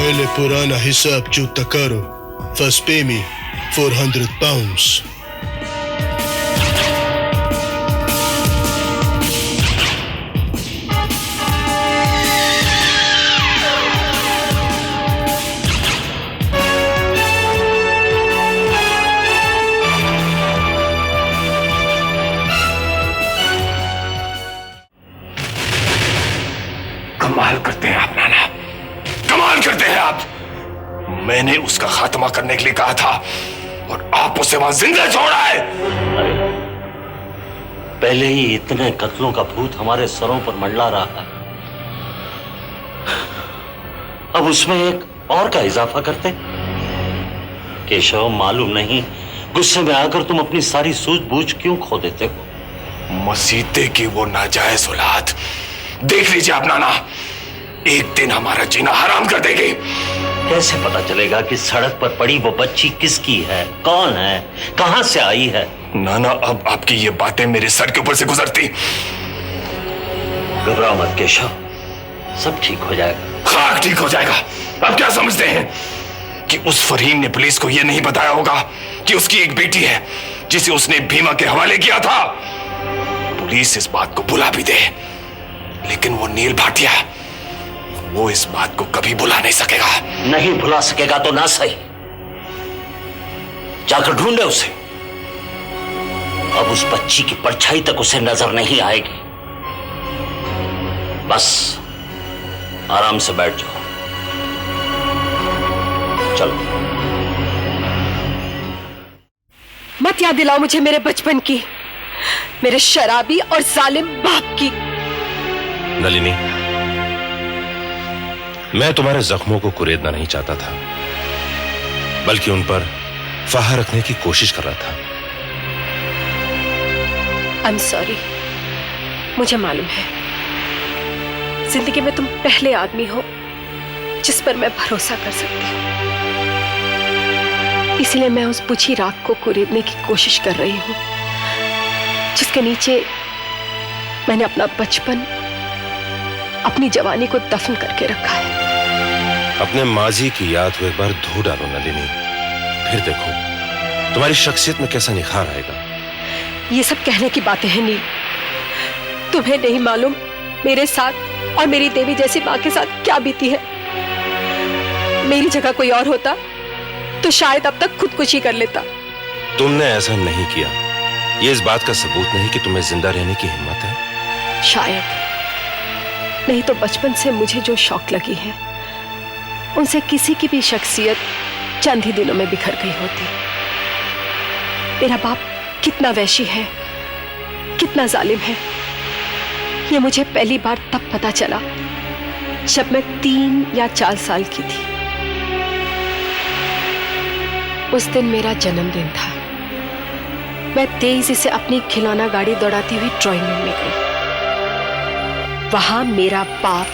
पहले पुराना हिसाब चुकता करो. First pay me 400 pounds. कमाल करते हैं आप नाना, कमाल करते हैं आप. मैंने उसका खात्मा करने के लिए कहा था और आप उसे वहां जिंदा छोड़ा है. पहले ही इतने कत्लों का भूत हमारे सरों पर मंडला रहा है, अब उसमें एक और का इजाफा करते. केशव, मालूम नहीं गुस्से में आकर तुम अपनी सारी सूझबूझ क्यों खो देते हो. मसीते की वो नाजायज औलाद देख लीजिए आप नाना, एक दिन हमारा जीना हराम कर देगी. कैसे पता चलेगा कि सड़क पर पड़ी वो बच्ची किसकी है, कौन है, कहां से आई है? नाना, अब आपकी ये बातें मेरे सर के ऊपर से गुजरती. घबराओ मत केशव, सब ठीक हो जाएगा. खाक ठीक हो जाएगा. आप क्या समझते हैं कि उस फरहीन ने पुलिस को यह नहीं बताया होगा कि उसकी एक बेटी है जिसे उसने भीमा के हवाले किया था? पुलिस इस बात को भुला भी दे, लेकिन वो नील भाटिया, वो इस बात को कभी भुला नहीं सकेगा. नहीं भुला सकेगा तो ना सही, जाकर ढूंढे उसे. अब उस बच्ची की परछाई तक उसे नजर नहीं आएगी. बस आराम से बैठ जाओ. चलो. मत याद दिलाओ मुझे मेरे बचपन की, मेरे शराबी और जालिम बाप की. नलिनी, मैं तुम्हारे जख्मों को कुरेदना नहीं चाहता था, बल्कि उन पर फाहा रखने की कोशिश कर रहा था. I'm sorry. मुझे मालूम है जिंदगी में तुम पहले आदमी हो जिस पर मैं भरोसा कर सकती हूँ, इसलिए मैं उस बुझी राख को कुरेदने की कोशिश कर रही हूँ जिसके नीचे मैंने अपना बचपन, अपनी जवानी को दफन करके रखा है. अपने माजी की याद को एक बार धो डालो नलिनी, फिर देखो तुम्हारी शख्सियत में कैसा निखार आएगा. ये सब कहने की बातें हैं नील. तुम्हें नहीं मालूम मेरे साथ और मेरी देवी जैसी मां के साथ क्या बीती है. मेरी जगह कोई और होता तो शायद अब तक खुदकुशी कर लेता. तुमने ऐसा नहीं किया, ये इस बात का सबूत नहीं कि तुम्हें जिंदा रहने की हिम्मत है. शायद नहीं तो बचपन से मुझे जो शौक लगी है उनसे किसी की भी शख्सियत चंद ही दिनों में बिखर गई होती. मेरा बाप कितना वैशी है, कितना जालिम है, ये मुझे पहली बार तब पता चला जब मैं 3 या 4 साल की थी. उस दिन मेरा जन्मदिन था. मैं तेजी से अपनी खिलौना गाड़ी दौड़ाती हुई ड्राइंग रूम में गई. वहां मेरा बाप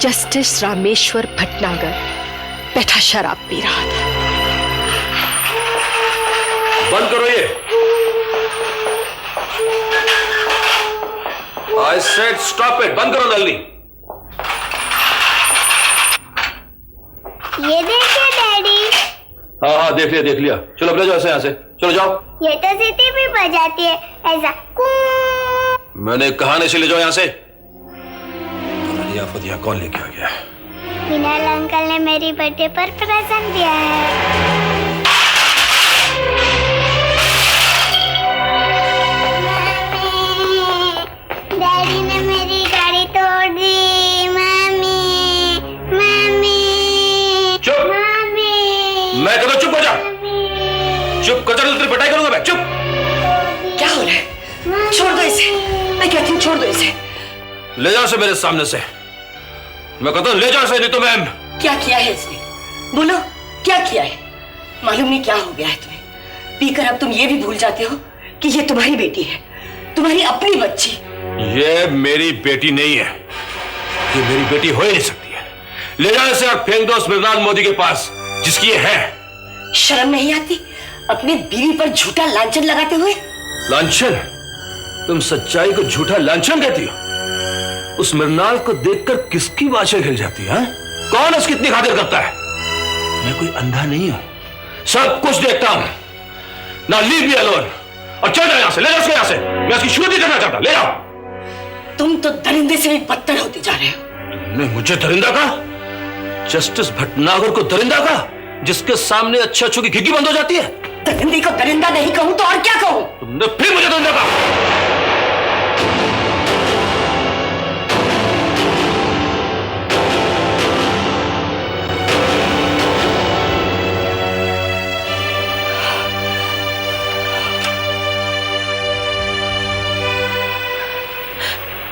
जस्टिस रामेश्वर भटनागर बैठा शराब पी रहा था. बंद करो ये. I said stop it. बंद करो नलिनी. ये देखिए डैडी. हाँ देख लिया. चलो अब ले जाओ ऐसे, यहाँ से चलो जाओ. ये तो सीटी भी बजाती है ऐसा. मैंने कहा नहीं से ले जाओ यहाँ से. फतिया कौन लेके आ गया? विनल अंकल ने मेरी बर्थडे पर प्रेजेंट दिया है. डैडी ने मेरी गाड़ी तोड़ दी. मम्मी मम्मी चुप. मम्मी. मैं कहता चुप हो जा. चुप कर जा, तेरी पिटाई करूंगा मैं. चुप. क्या हो रहा है? छोड़ दो इसे. मैं कहती हूँ छोड़ दो इसे. ले जाओ इसे मेरे सामने से. मैं कहता हूँ ले जाओ इसे, नहीं तो मैं. क्या किया है इसने? बोलो क्या किया है? मालूम नहीं क्या हो गया है तुम्हें. पीकर अब तुम ये भी भूल जाते हो कि ये तुम्हारी बेटी है, तुम्हारी अपनी बच्ची. ये मेरी बेटी नहीं है. ये मेरी बेटी हो ही नहीं सकती है. ले जाओ इसे और फेंक दो उस मृणाल मोदी के पास जिसकी ये है. शर्म नहीं आती अपनी बीवी पर झूठा लांछन लगाते हुए? लांछन? तुम सच्चाई को झूठा लांछन कहती हो? उस मृणाल को देखकर किसकी बातें खिल जाती है? कौन उसकी इतनी खातिर करता है? मैं कोई अंधा नहीं हूं, सब कुछ देखता हूं। ना लीव मी अलोन, और चल जाओ यहां से, ले जाओ उसको यहां से। मैं उसकी शुरू नहीं करना चाहता, ले जाओ। तुम तो दरिंदे से भी बदतर होते जा रहे हो। तुमने मुझे दरिंदा कहा? जस्टिस भटनागर को दरिंदा कहा, जिसके सामने अच्छे अच्छों की खिड़की बंद हो जाती है? दरिंदे को दरिंदा नहीं कहूं तो और क्या कहूं? तुमने फिर मुझे दरिंदा कहा।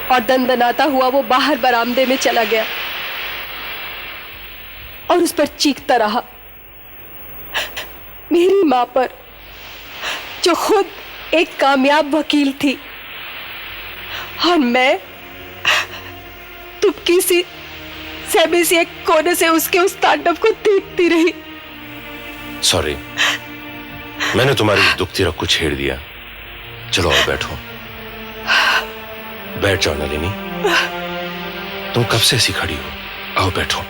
और दंदनाता हुआ वो बाहर बरामदे में चला गया और उस पर चीखता रहा, मेरी मां पर, जो खुद एक कामयाब वकील थी, और मैं तुपकी सी सहमी सी एक कोने से उसके उस तांडव को देखती रही। सॉरी, मैंने तुम्हारी दुखती रग को छेड़ दिया। चलो आओ बैठो। बैठ जाओ नलिनी, तुम कब से ऐसी खड़ी हो? आओ बैठो।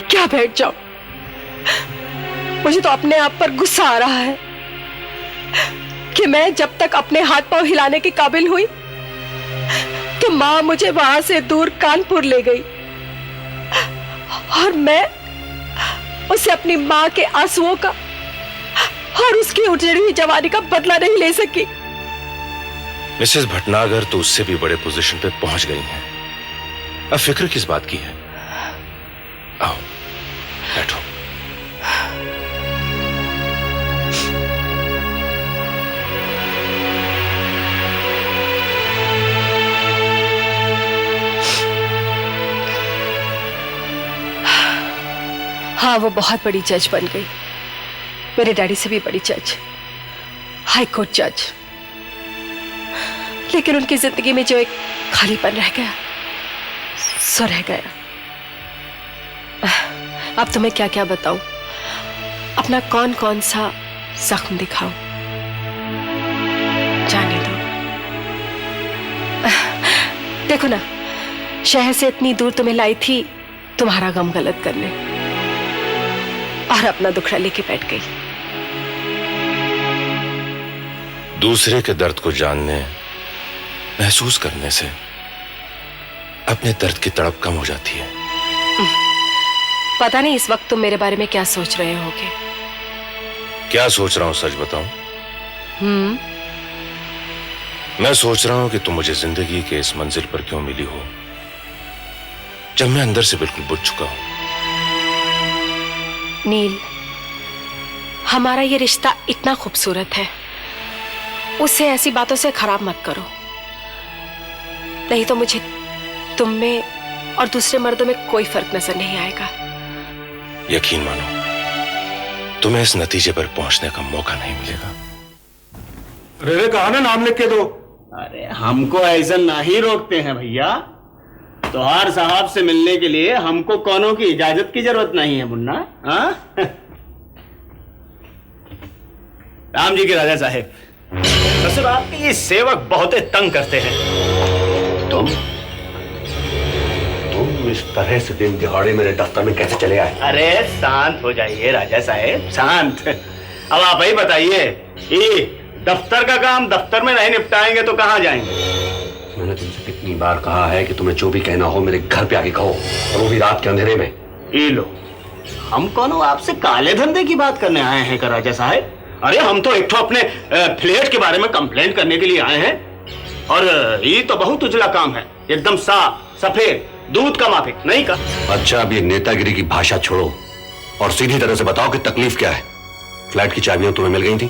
क्या बैठ जाओ? मुझे तो अपने आप पर गुस्सा आ रहा है कि मैं जब तक अपने हाथ पांव हिलाने के काबिल हुई तो मां मुझे वहां से दूर कानपुर ले गई और मैं उसे अपनी मां के आंसुओं का और उसकी उजड़ी हुई जवानी का बदला नहीं ले सकी। मिसेस भटनागर तो उससे भी बड़े पोजीशन पे पहुंच गई हैं। अब फिक्र किस बात की है? आओ बैठो। हाँ, वो बहुत बड़ी जज बन गई, मेरे डैडी से भी बड़ी जज, हाई कोर्ट जज। लेकिन उनकी जिंदगी में जो एक खालीपन रह गया सो रह गया। अब तुम्हें क्या क्या बताऊं, अपना कौन कौन सा जख्म दिखाऊं, जाने दो। देखो ना, शहर से इतनी दूर तुम्हें लाई थी तुम्हारा गम गलत करने, और अपना दुखड़ा लेके बैठ गई। दूसरे के दर्द को जानने, महसूस करने से अपने दर्द की तड़प कम हो जाती है। पता नहीं इस वक्त तुम मेरे बारे में क्या सोच रहे होगे। क्या सोच रहा हूं सच बताऊं? मैं सोच रहा हूं कि तुम मुझे जिंदगी के इस मंजिल पर क्यों मिली हो जब मैं अंदर से बिल्कुल बुझ चुका हूं। नील, हमारा ये रिश्ता इतना खूबसूरत है, उसे ऐसी बातों से खराब मत करो, नहीं तो मुझे तुम में और दूसरे मर्दों में कोई फर्क नजर नहीं आएगा। यकीन मानो, तुम्हें इस नतीजे पर पहुंचने का मौका नहीं मिलेगा। रे कहा ना नाम लिख के दो। अरे हमको ऐसा नहीं रोकते हैं भैया, तोहार साहब से मिलने के लिए हमको कौनों की इजाजत की जरूरत नहीं है मुन्ना। हाँ राम जी के राजा साहेब, ससुर आपके ये सेवक बहुत तंग करते हैं। तुम इस तरह से दिन दिहाड़े मेरे दफ्तर में कैसे चले आए? अरे शांत हो जाइए राजा साहेब, शांत। अब आप ही बताइए, ये दफ्तर का काम दफ्तर में नहीं निपटाएंगे तो कहाँ जाएंगे? मैंने तुमसे कितनी बार कहा है कि तुम्हें जो भी कहना हो मेरे घर पे आके कहो, और वो भी रात के अंधेरे में। ये लो, हम कौन आपसे काले धंधे की बात करने आए हैं क्या राजा साहेब? अरे हम तो एक अपने फ्लैट के बारे में कंप्लेंट करने के लिए आए हैं, और ये तो बहुत उजला काम है, एकदम साफ सफेद दूध का माफिक नहीं का। अच्छा, अब ये नेतागिरी की भाषा छोड़ो और सीधी तरह से बताओ कि तकलीफ क्या है। फ्लैट की चाबियां तुम्हें मिल गई थी?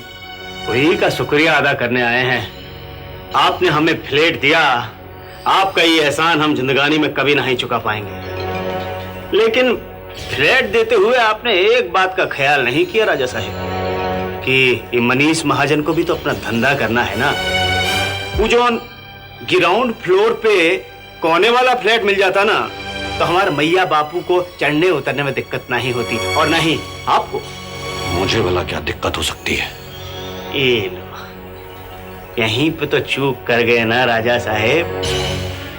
वही का शुक्रिया अदा करने आए हैं। आपने हमें फ्लैट दिया, आपका ये एहसान हम जिंदगानी में कभी नहीं चुका पाएंगे। लेकिन फ्लैट देते हुए आपने एक बात का ख्याल नहीं किया राजा साहब, कि ये मनीष महाजन को भी तो अपना धंधा करना है ना। वो जो ग्राउंड फ्लोर पे कोने वाला फ्लैट मिल जाता ना, तो हमारे मैया बापू को चढ़ने उतरने में दिक्कत नहीं होती, और नहीं आपको। मुझे भला क्या दिक्कत हो सकती है? ये लो, यहीं पे तो चूक कर गए ना राजा साहेब।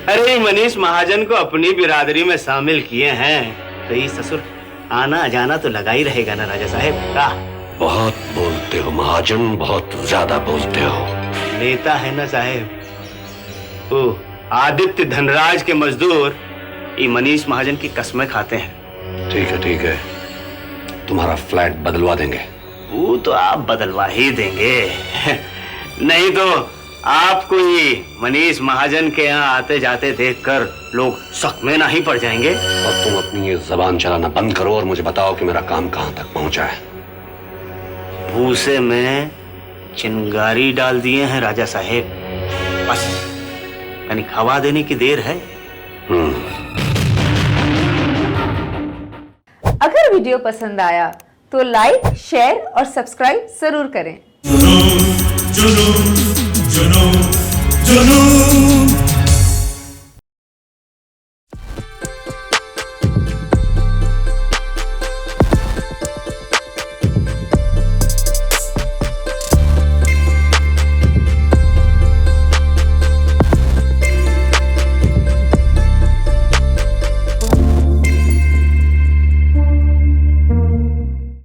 अरे मनीष महाजन को अपनी बिरादरी में शामिल किए हैं तो ये ससुर आना जाना तो लगा ही रहेगा ना राजा साहेब का। बहुत बोलते हो महाजन, बहुत ज्यादा बोलते हो। नेता है ना साहेब। ओ आदित्य धनराज के मजदूर ये मनीष महाजन की कस्में खाते हैं। ठीक है, तुम्हारा फ्लैट बदलवा देंगे। वो तो आप बदलवा ही देंगे नहीं तो आपको ये मनीष महाजन के यहाँ आते जाते देखकर लोग शक में नहीं पड़ जाएंगे। और तुम अपनी ये जबान चलाना बंद करो और मुझे बताओ कि मेरा काम कहाँ तक पहुंचा है। भूसे में चिंगारी डाल दिए हैं राजा साहेब, बस कनिक हवा देने की देर है। अगर वीडियो पसंद आया तो लाइक, शेयर और सब्सक्राइब जरूर करें। जुनून